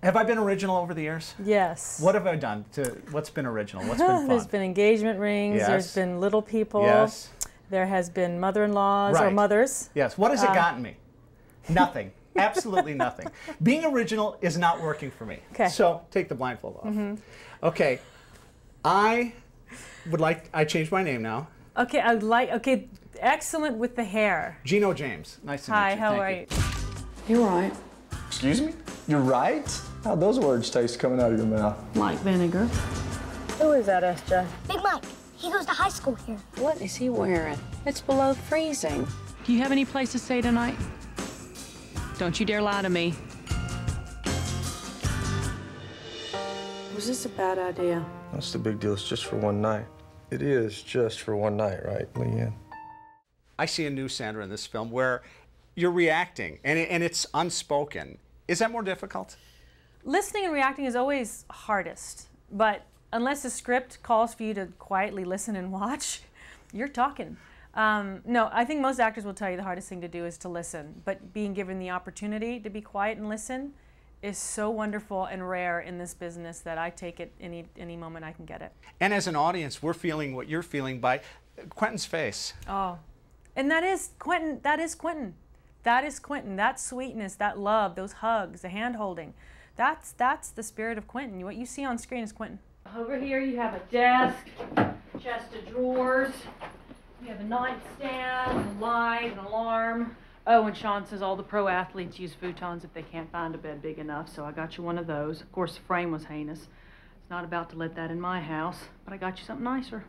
Have I been original over the years? Yes. What have I done? What's been original? What's been fun? There's been engagement rings. Yes. There's been little people. Yes. There has been mother-in-laws or Right. mothers. Yes. What has it gotten me? Nothing. Absolutely nothing. Being original is not working for me. Okay. So take the blindfold off. Okay. I changed my name now. Okay, okay, excellent with the hair. Gino James. Nice to meet you. Hi, how Thank are you? you? You're right. Excuse me? You're right? How'd those words taste coming out of your mouth? Like vinegar. Who is that, SJ? Big Mike. He goes to high school here. What is he wearing? It's below freezing. Do you have any place to stay tonight? Don't you dare lie to me. Was this a bad idea? What's the big deal? It's just for one night. It is just for one night, right, Leanne? I see a new Sandra in this film where you're reacting, and it's unspoken. Is that more difficult? Listening and reacting is always hardest, but unless the script calls for you to quietly listen and watch, you're talking. No, I think most actors will tell you the hardest thing to do is to listen, but being given the opportunity to be quiet and listen is so wonderful and rare in this business that I take it any moment I can get it. And as an audience, we're feeling what you're feeling by Quentin's face. Oh, and that is Quentin. That is Quentin. That is Quentin. That sweetness, that love, those hugs, the hand holding. That's the spirit of Quentin. What you see on screen is Quentin. Over here you have a desk, chest of drawers. You have a nightstand, a light, an alarm. Oh, and Sean says all the pro athletes use futons if they can't find a bed big enough, so I got you one of those. Of course, the frame was heinous. It's not about to let that in my house, but I got you something nicer.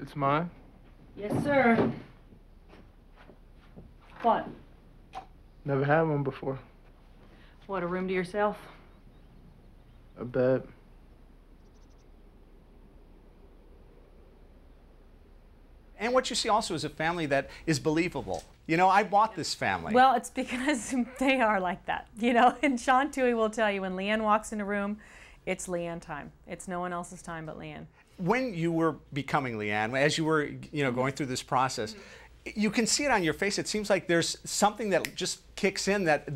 It's mine? Yes, sir. What? Never had one before. What, a room to yourself? A bed. And what you see also is a family that is believable. You know, I bought this family. Well, it's because they are like that, you know. And Sean Toohey will tell you when Leanne walks in a room, it's Leanne time. It's no one else's time but Leanne. When you were becoming Leanne, as you were, you know, going through this process, you can see it on your face. It seems like there's something that just kicks in, that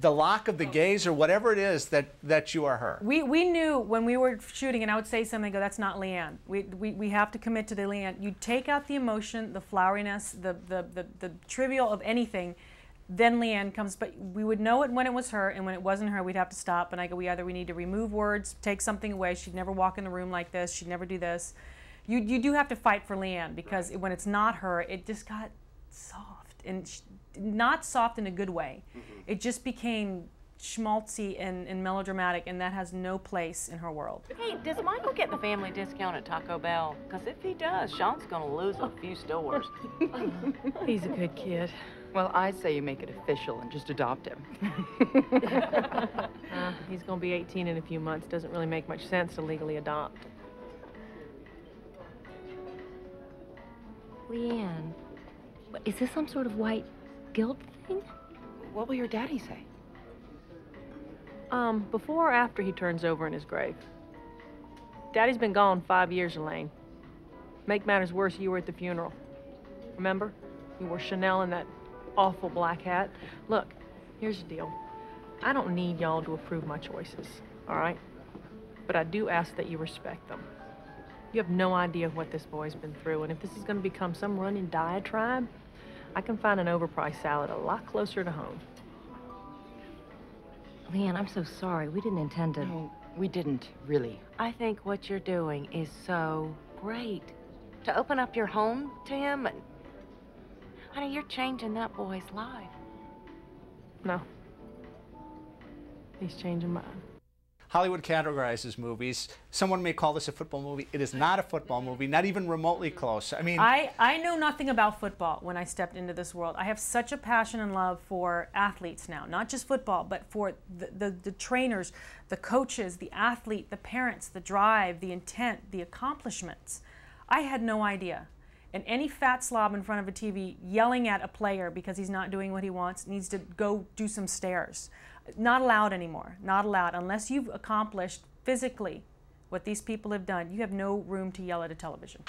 the lock of the gaze or whatever it is that you are her. We knew when we were shooting, and I would say something, go, that's not Leanne. We have to commit to the Leanne. You take out the emotion, the floweriness, the trivial of anything, then Leanne comes. But we would know it when it was her, and when it wasn't her, we'd have to stop. And I go, we need to remove words, take something away. She'd never walk in the room like this. She'd never do this. You do have to fight for Leanne, because when it's not her, it just got soft, and not soft in a good way. It just became schmaltzy and melodramatic, and that has no place in her world. Hey, does Michael get the family discount at Taco Bell? Because if he does, Sean's going to lose a few stores. He's a good kid. Well, I say you make it official and just adopt him. He's going to be 18 in a few months. Doesn't really make much sense to legally adopt. Leanne, is this some sort of white guilt thing? What will your daddy say? Before or after he turns over in his grave? Daddy's been gone 5 years, Elaine. Make matters worse, you were at the funeral. Remember? You wore Chanel in that awful black hat. Look, here's the deal. I don't need y'all to approve my choices, all right? But I do ask that you respect them. You have no idea what this boy's been through, and if this is going to become some running diatribe, I can find an overpriced salad a lot closer to home. Leanne, I'm so sorry. We didn't intend to... No, we didn't, really. I think what you're doing is so great. To open up your home to him, and... honey, you're changing that boy's life. No. He's changing mine. Hollywood categorizes movies. Someone may call this a football movie. It is not a football movie, not even remotely close. I mean, I know nothing about football when I stepped into this world. I have such a passion and love for athletes now, not just football, but for the trainers, the coaches, the athlete, the parents, the drive, the intent, the accomplishments. I had no idea. And any fat slob in front of a TV yelling at a player because he's not doing what he wants needs to go do some stairs. Not allowed anymore. Not allowed. Unless you've accomplished physically what these people have done, you have no room to yell at a television.